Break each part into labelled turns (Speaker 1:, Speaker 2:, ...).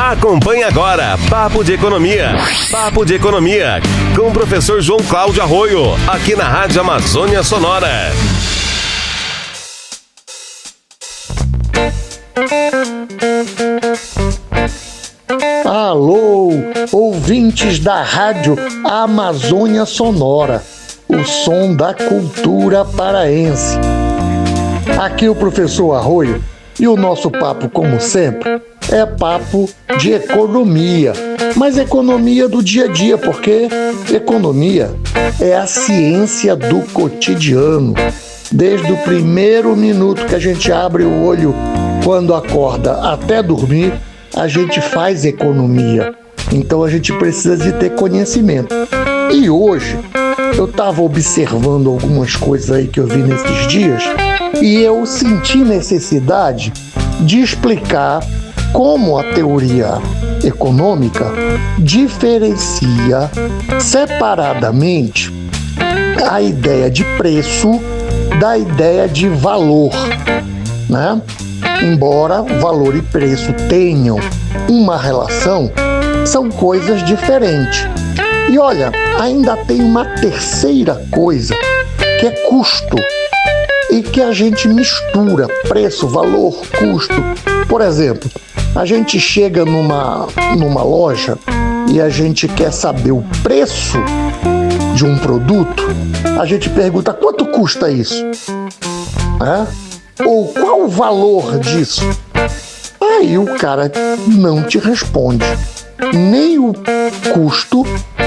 Speaker 1: Acompanhe agora Papo de Economia. Papo de Economia com o professor João Cláudio Arroio, aqui na Rádio Amazônia Sonora.
Speaker 2: Alô, ouvintes da Rádio Amazônia Sonora, o som da cultura paraense. Aqui o professor Arroio e o nosso papo, como sempre, é papo de economia, mas economia do dia a dia, porque economia é a ciência do cotidiano. Desde o primeiro minuto que a gente abre o olho quando acorda até dormir, a gente faz economia. Então a gente precisa de ter conhecimento. E hoje eu estava observando algumas coisas aí que eu vi nesses dias e eu senti necessidade de explicar como a teoria econômica diferencia separadamente a ideia de preço da ideia de valor, né? Embora valor e preço tenham uma relação, são coisas diferentes. E olha, ainda tem uma terceira coisa, que é custo, e que a gente mistura preço, valor, custo. Por exemplo, a gente chega numa loja e a gente quer saber o preço de um produto, a gente pergunta quanto custa isso? Ou qual o valor disso? Aí o cara não te responde nem o custo,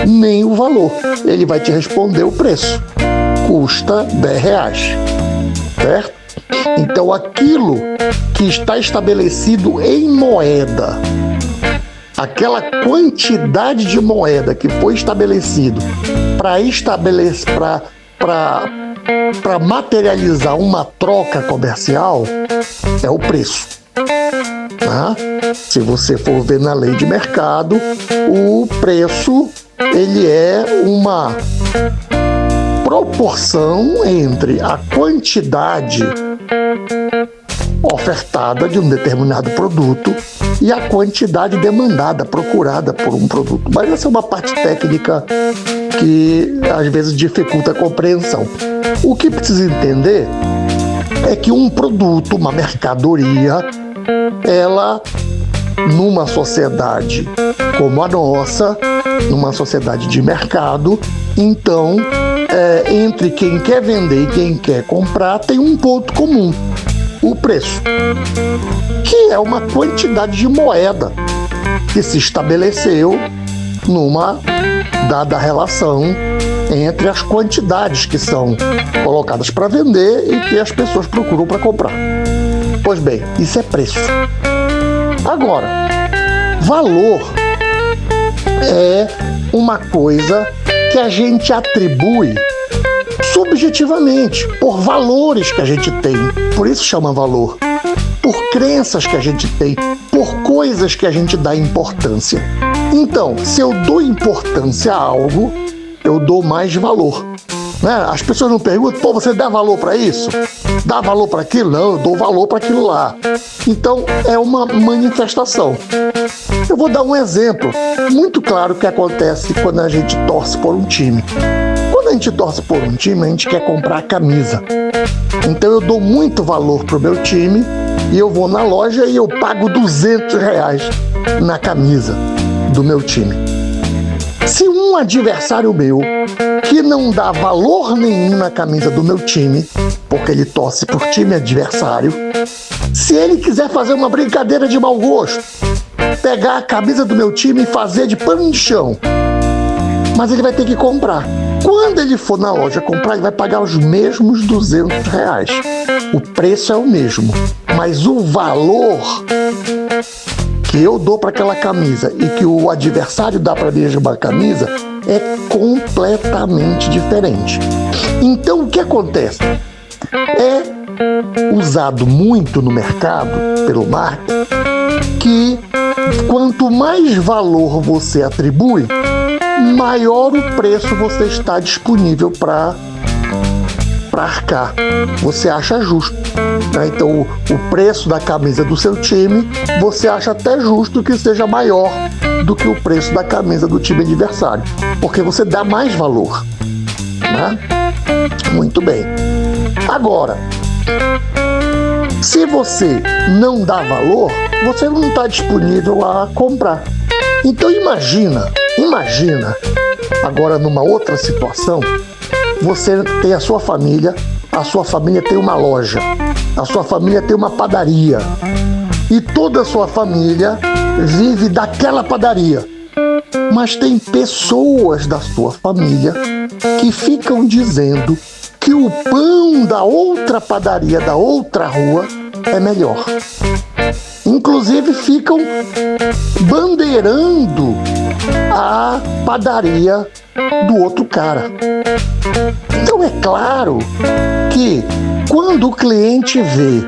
Speaker 2: nem o valor. Ele vai te responder o preço. Custa R$10, certo? Então aquilo que está estabelecido em moeda, aquela quantidade de moeda que foi estabelecido para materializar uma troca comercial, é o preço. Se você for ver na lei de mercado, o preço ele é uma proporção entre a quantidade ofertada de um determinado produto e a quantidade demandada, procurada por um produto. Mas essa é uma parte técnica que às vezes dificulta a compreensão. O que precisa entender é que um produto, uma mercadoria, ela, numa sociedade como a nossa, numa sociedade de mercado, então, entre quem quer vender e quem quer comprar, tem um ponto comum: o preço, que é uma quantidade de moeda que se estabeleceu numa dada relação entre as quantidades que são colocadas para vender e que as pessoas procuram para comprar. Pois bem, isso é preço. Agora, valor é uma coisa que a gente atribui subjetivamente, por valores que a gente tem, por isso chama valor, por crenças que a gente tem, por coisas que a gente dá importância. Então, se eu dou importância a algo, eu dou mais valor. As pessoas não perguntam, você dá valor para isso? Dá valor para aquilo? Não, eu dou valor para aquilo lá. Então, é uma manifestação. Eu vou dar um exemplo muito claro que acontece quando a gente torce por um time. Quando a gente torce por um time, a gente quer comprar a camisa. Então, eu dou muito valor pro meu time e eu vou na loja e eu pago R$200 na camisa do meu time. Se um adversário meu que não dá valor nenhum na camisa do meu time, porque ele torce por time adversário, se ele quiser fazer uma brincadeira de mau gosto, pegar a camisa do meu time e fazer de pano de chão, mas ele vai ter que comprar. Quando ele for na loja comprar, ele vai pagar os mesmos R$200. O preço é o mesmo, mas o valor que eu dou para aquela camisa e que o adversário dá para a mesma camisa é completamente diferente. Então, o que acontece? É usado muito no mercado, pelo marketing, que quanto mais valor você atribui, maior o preço você está disponível para arcar. Você acha justo, né? Então o preço da camisa do seu time, você acha até justo que seja maior do que o preço da camisa do time adversário, porque você dá mais valor, né? Muito bem. Agora, se você não dá valor, você não está disponível a comprar. Então imagina, agora numa outra situação, você tem a sua família tem uma loja, a sua família tem uma padaria, e toda a sua família vive daquela padaria. Mas tem pessoas da sua família que ficam dizendo que o pão da outra padaria, da outra rua, é melhor. Inclusive ficam bandeirando a padaria do outro cara. Então é claro que quando o cliente vê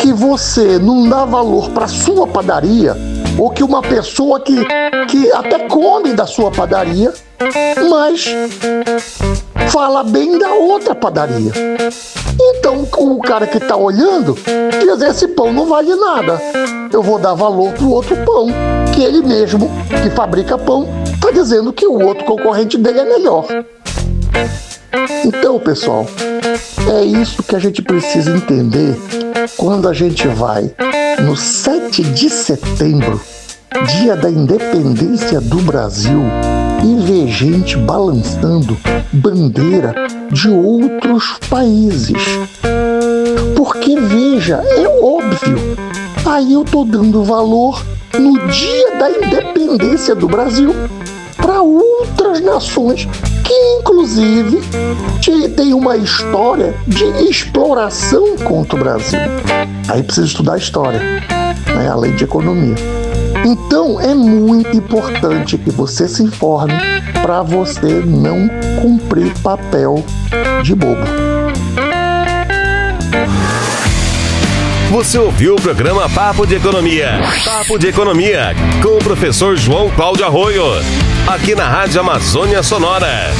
Speaker 2: que você não dá valor para a sua padaria, ou que uma pessoa que até come da sua padaria, mas fala bem da outra padaria. Então o cara que está olhando diz: esse pão não vale nada, eu vou dar valor para o outro pão, que ele mesmo, que fabrica pão, está dizendo que o outro concorrente dele é melhor. Então, pessoal, é isso que a gente precisa entender quando a gente vai no 7 de setembro, dia da independência do Brasil, e vê gente balançando bandeira de outros países. Porque, veja, é óbvio, aí eu tô dando valor no dia da independência do Brasil para outras nações que, inclusive, tem uma história de exploração contra o Brasil. Aí precisa estudar história, né? Além de economia. Então, é muito importante que você se informe para você não cumprir papel de bobo.
Speaker 1: Você ouviu o programa Papo de Economia. Papo de Economia, com o professor João Cláudio Arroio, aqui na Rádio Amazônia Sonora.